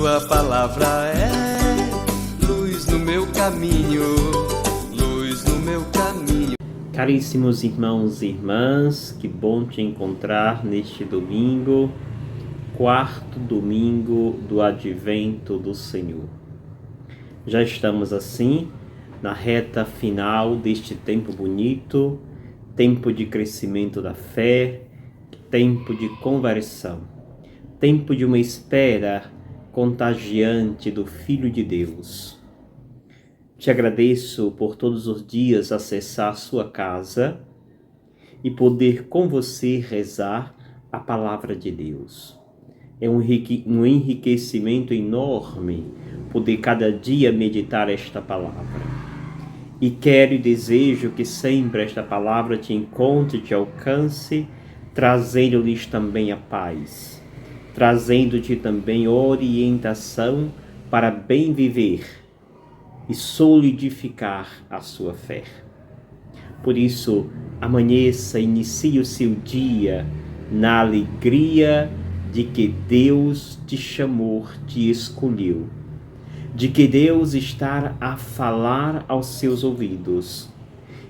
tua palavra é luz no meu caminho, luz no meu caminho. Caríssimos irmãos e irmãs, que bom te encontrar neste domingo, quarto domingo do Advento do Senhor. Já estamos assim na reta final deste tempo bonito, tempo de crescimento da fé, tempo de conversão, tempo de uma espera contagiante do Filho de Deus. Te agradeço por todos os dias acessar a sua casa e poder com você rezar a palavra de Deus. É um enriquecimento enorme poder cada dia meditar esta palavra. E quero e desejo que sempre esta palavra te encontre, te alcance, trazendo-lhes também a paz, trazendo-te também orientação para bem viver e solidificar a sua fé. Por isso, amanheça, inicie o seu dia na alegria de que Deus te chamou, te escolheu, de que Deus está a falar aos seus ouvidos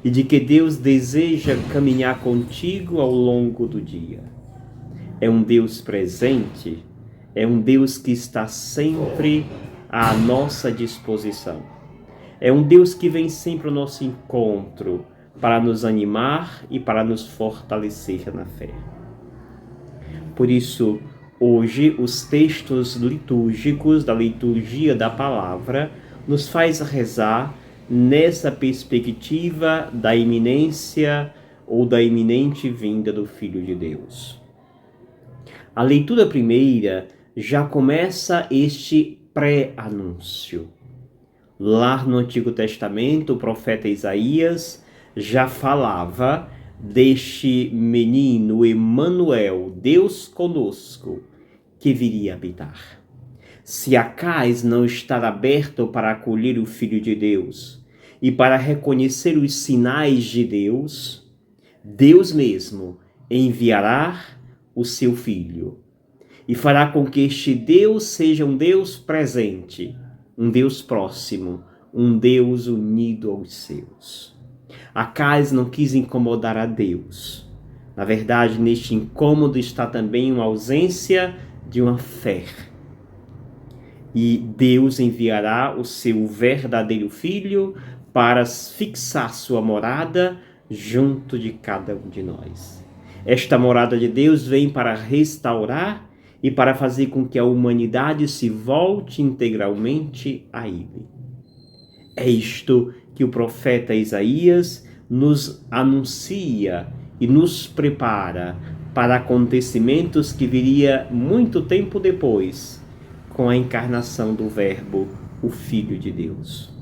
e de que Deus deseja caminhar contigo ao longo do dia. É um Deus presente, é um Deus que está sempre à nossa disposição. É um Deus que vem sempre ao nosso encontro para nos animar e para nos fortalecer na fé. Por isso, hoje, os textos litúrgicos da liturgia da palavra nos faz rezar nessa perspectiva da iminência ou da iminente vinda do Filho de Deus. A leitura primeira já começa este pré-anúncio. Lá no Antigo Testamento, o profeta Isaías já falava deste menino Emanuel, Deus conosco, que viria habitar. Se a cais não estar aberto para acolher o Filho de Deus e para reconhecer os sinais de Deus, Deus mesmo enviará o seu Filho e fará com que este Deus seja um Deus presente, um Deus próximo, um Deus unido aos seus. Acais não quis incomodar a Deus. Na verdade, neste incômodo está também uma ausência de uma fé. E Deus enviará o seu verdadeiro Filho para fixar sua morada junto de cada um de nós. Esta morada de Deus vem para restaurar e para fazer com que a humanidade se volte integralmente a Ele. É isto que o profeta Isaías nos anuncia e nos prepara para acontecimentos que viria muito tempo depois, com a encarnação do Verbo, o Filho de Deus.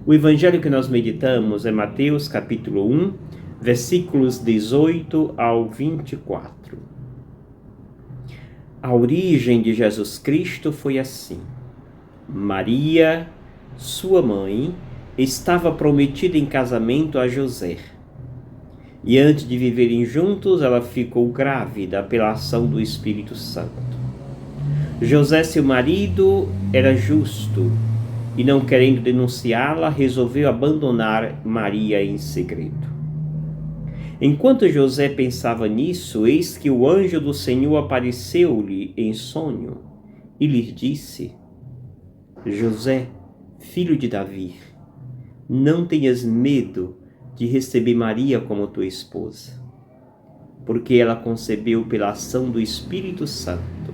O evangelho que nós meditamos é Mateus capítulo 1, versículos 18 ao 24. A origem de Jesus Cristo foi assim. Maria, sua mãe, estava prometida em casamento a José. E antes de viverem juntos, ela ficou grávida pela ação do Espírito Santo. José, seu marido, era justo e, não querendo denunciá-la, resolveu abandonar Maria em segredo. Enquanto José pensava nisso, eis que o anjo do Senhor apareceu-lhe em sonho e lhe disse: José, filho de Davi, não tenhas medo de receber Maria como tua esposa, porque ela concebeu pela ação do Espírito Santo.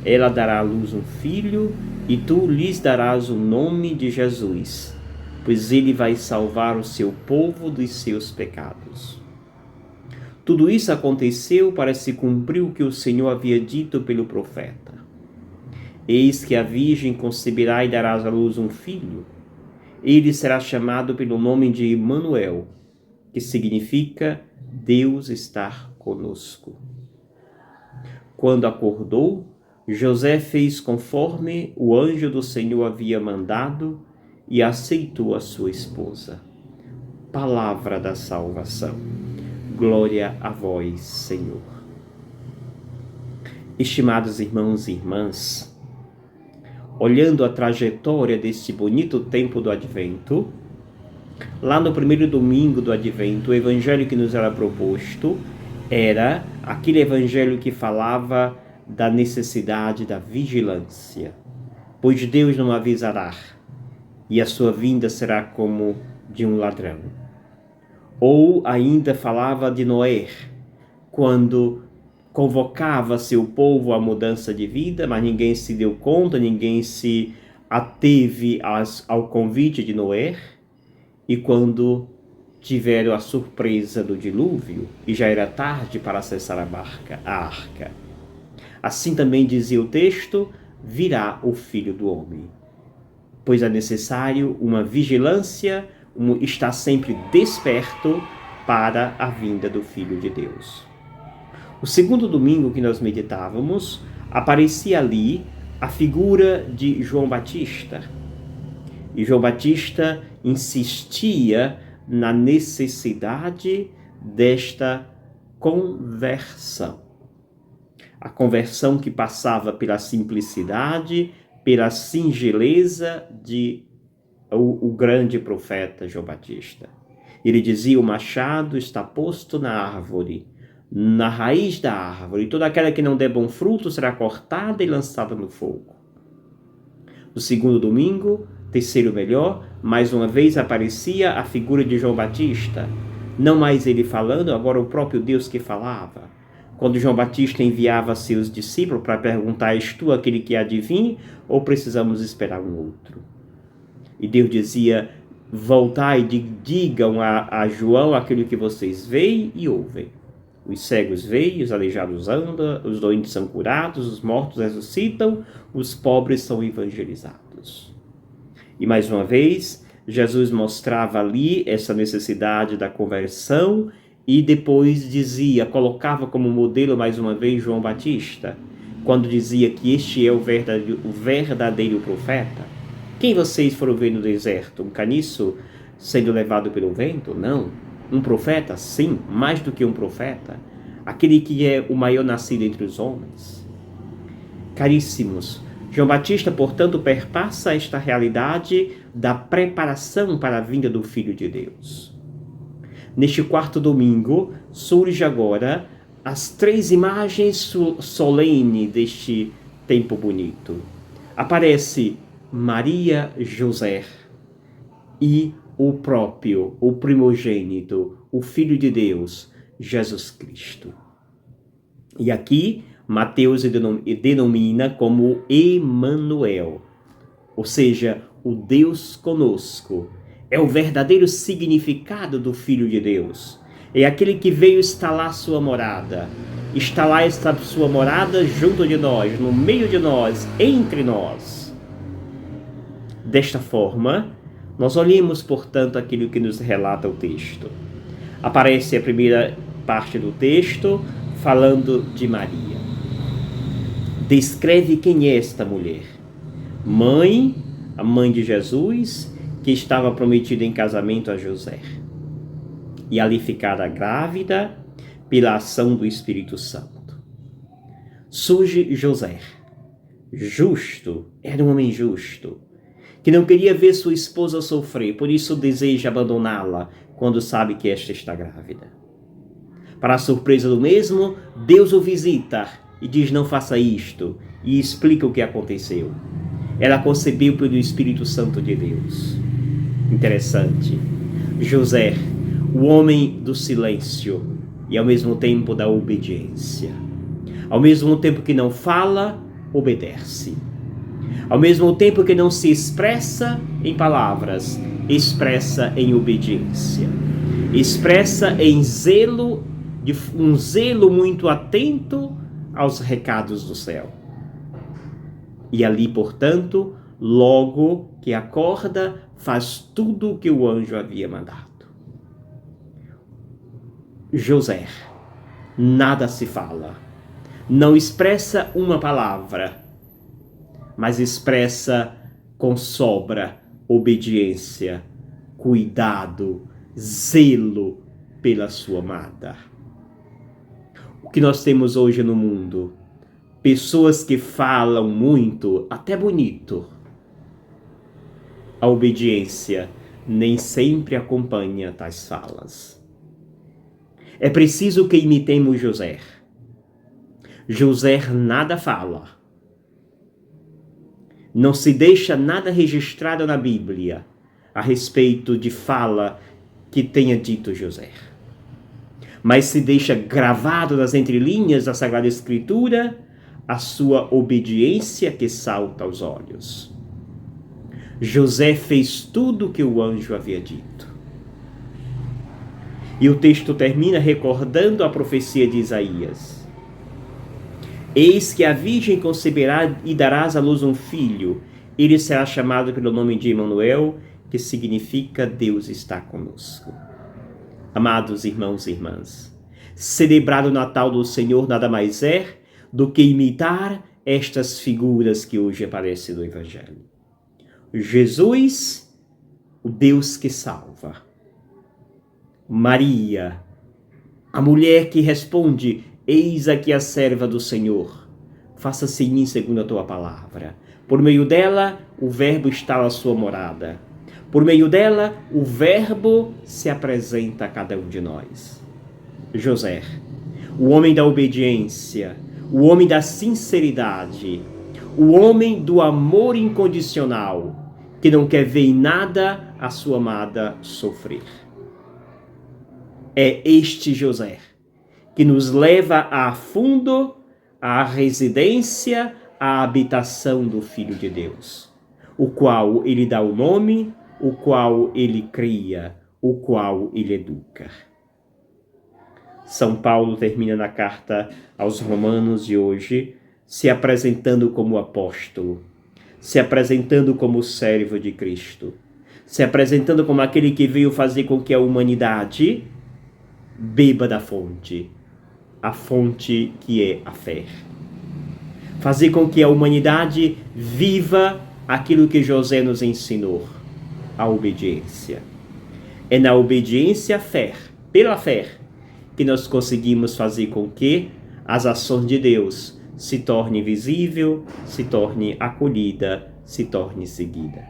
Ela dará à luz um filho e tu lhes darás o nome de Jesus, pois ele vai salvar o seu povo dos seus pecados. Tudo isso aconteceu para se cumprir o que o Senhor havia dito pelo profeta. Eis que a virgem conceberá e dará à luz um filho. Ele será chamado pelo nome de Emanuel, que significa Deus estar conosco. Quando acordou, José fez conforme o anjo do Senhor havia mandado e aceitou a sua esposa. Palavra da salvação. Glória a vós, Senhor. Estimados irmãos e irmãs, olhando a trajetória desse bonito tempo do Advento, lá no primeiro domingo do Advento, o evangelho que nos era proposto era aquele evangelho que falava da necessidade da vigilância, pois Deus não avisará, e a sua vinda será como de um ladrão. Ou ainda falava de Noé, quando convocava seu povo à mudança de vida, mas ninguém se deu conta, ninguém se ateve ao convite de Noé, e quando tiveram a surpresa do dilúvio, e já era tarde para acessar a arca. Assim também dizia o texto, virá o Filho do Homem. Pois é necessário uma vigilância, estar sempre desperto para a vinda do Filho de Deus. O segundo domingo que nós meditávamos, aparecia ali a figura de João Batista. E João Batista insistia na necessidade desta conversão. A conversão que passava pela simplicidade, pela singeleza de o grande profeta João Batista. Ele dizia, o machado está posto na árvore, na raiz da árvore, e toda aquela que não der bom fruto será cortada e lançada no fogo. No segundo domingo, terceiro melhor, mais uma vez aparecia a figura de João Batista, não mais ele falando, agora o próprio Deus que falava. Quando João Batista enviava seus discípulos para perguntar, és tu aquele que há de vir, ou precisamos esperar um outro? E Deus dizia, voltai e digam a João aquilo que vocês veem e ouvem. Os cegos veem, os aleijados andam, os doentes são curados, os mortos ressuscitam, os pobres são evangelizados. E mais uma vez, Jesus mostrava ali essa necessidade da conversão e depois dizia, colocava como modelo mais uma vez João Batista, quando dizia que este é o verdadeiro profeta. Quem vocês foram ver no deserto? Um caniço sendo levado pelo vento? Não. Um profeta? Sim, mais do que um profeta. Aquele que é o maior nascido entre os homens. Caríssimos, João Batista, portanto, perpassa esta realidade da preparação para a vinda do Filho de Deus. Neste quarto domingo, surge agora as três imagens solenes deste tempo bonito. Aparece Maria, José e o próprio, o primogênito, o Filho de Deus, Jesus Cristo. E aqui, Mateus denomina como Emanuel, ou seja, o Deus conosco. É o verdadeiro significado do Filho de Deus. É aquele que veio instalar sua morada. Instalar esta sua morada junto de nós, no meio de nós, entre nós. Desta forma, nós olhemos, portanto, aquilo que nos relata o texto. Aparece a primeira parte do texto, falando de Maria. Descreve quem é esta mulher. A mãe de Jesus, que estava prometida em casamento a José. E ali ficara grávida pela ação do Espírito Santo. Surge José, justo, era um homem justo, que não queria ver sua esposa sofrer, por isso deseja abandoná-la quando sabe que esta está grávida. Para a surpresa do mesmo, Deus o visita e diz, não faça isto, e explica o que aconteceu. Ela concebeu pelo Espírito Santo de Deus. Interessante. José, o homem do silêncio e ao mesmo tempo da obediência. Ao mesmo tempo que não fala, obedece. Ao mesmo tempo que não se expressa em palavras, expressa em obediência. Expressa em zelo, um zelo muito atento aos recados do céu. E ali, portanto, logo que acorda, faz tudo o que o anjo havia mandado. José, nada se fala, não expressa uma palavra, mas expressa com sobra obediência, cuidado, zelo pela sua amada. O que nós temos hoje no mundo? Pessoas que falam muito, até bonito, A obediência nem sempre acompanha tais falas. É preciso que imitemos José. José nada fala. Não se deixa nada registrado na Bíblia a respeito de fala que tenha dito José. Mas se deixa gravado nas entrelinhas da Sagrada Escritura a sua obediência que salta aos olhos. José fez tudo o que o anjo havia dito. E o texto termina recordando a profecia de Isaías. Eis que a virgem conceberá e darás à luz um filho. Ele será chamado pelo nome de Emanuel, que significa Deus está conosco. Amados irmãos e irmãs, celebrar o Natal do Senhor nada mais é do que imitar estas figuras que hoje aparecem no Evangelho. Jesus, o Deus que salva. Maria, a mulher que responde: eis aqui a serva do Senhor, faça-se em mim segundo a tua palavra. Por meio dela, o Verbo está na sua morada. Por meio dela, o Verbo se apresenta a cada um de nós. José, o homem da obediência, o homem da sinceridade, o homem do amor incondicional, que não quer ver em nada a sua amada sofrer. É este José que nos leva a fundo à residência, à habitação do Filho de Deus, o qual ele dá o nome, o qual ele cria, o qual ele educa. São Paulo termina na carta aos Romanos de hoje se apresentando como apóstolo, se apresentando como servo de Cristo, se apresentando como aquele que veio fazer com que a humanidade beba da fonte, a fonte que é a fé. Fazer com que a humanidade viva aquilo que José nos ensinou, a obediência. É na obediência à fé, pela fé, que nós conseguimos fazer com que as ações de Deus se torne visível, se torne acolhida, se torne seguida.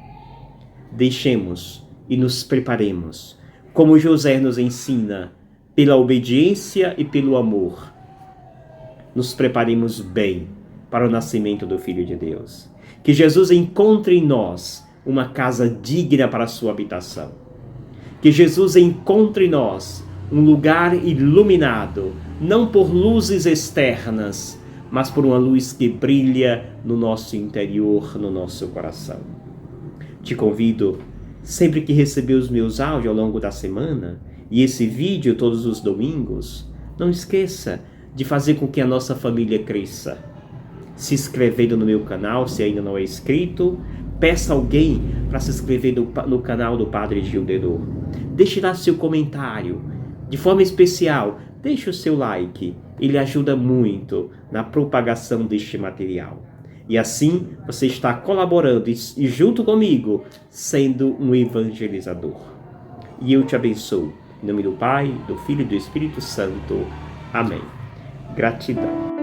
Deixemos e nos preparemos, como José nos ensina, pela obediência e pelo amor. Nos preparemos bem para o nascimento do Filho de Deus. Que Jesus encontre em nós uma casa digna para a sua habitação. Que Jesus encontre em nós um lugar iluminado, não por luzes externas, mas por uma luz que brilha no nosso interior, no nosso coração. Te convido, sempre que receber os meus áudios ao longo da semana, e esse vídeo todos os domingos, não esqueça de fazer com que a nossa família cresça. Se inscrevendo no meu canal, se ainda não é inscrito, peça alguém para se inscrever no canal do Padre Gil Dedô. Deixe lá seu comentário. De forma especial, deixe o seu like. Ele ajuda muito na propagação deste material. E assim você está colaborando e junto comigo, sendo um evangelizador. E eu te abençoo. Em nome do Pai, do Filho e do Espírito Santo. Amém. Gratidão.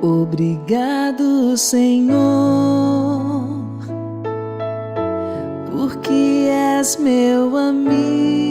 Obrigado, Senhor, porque és meu amigo.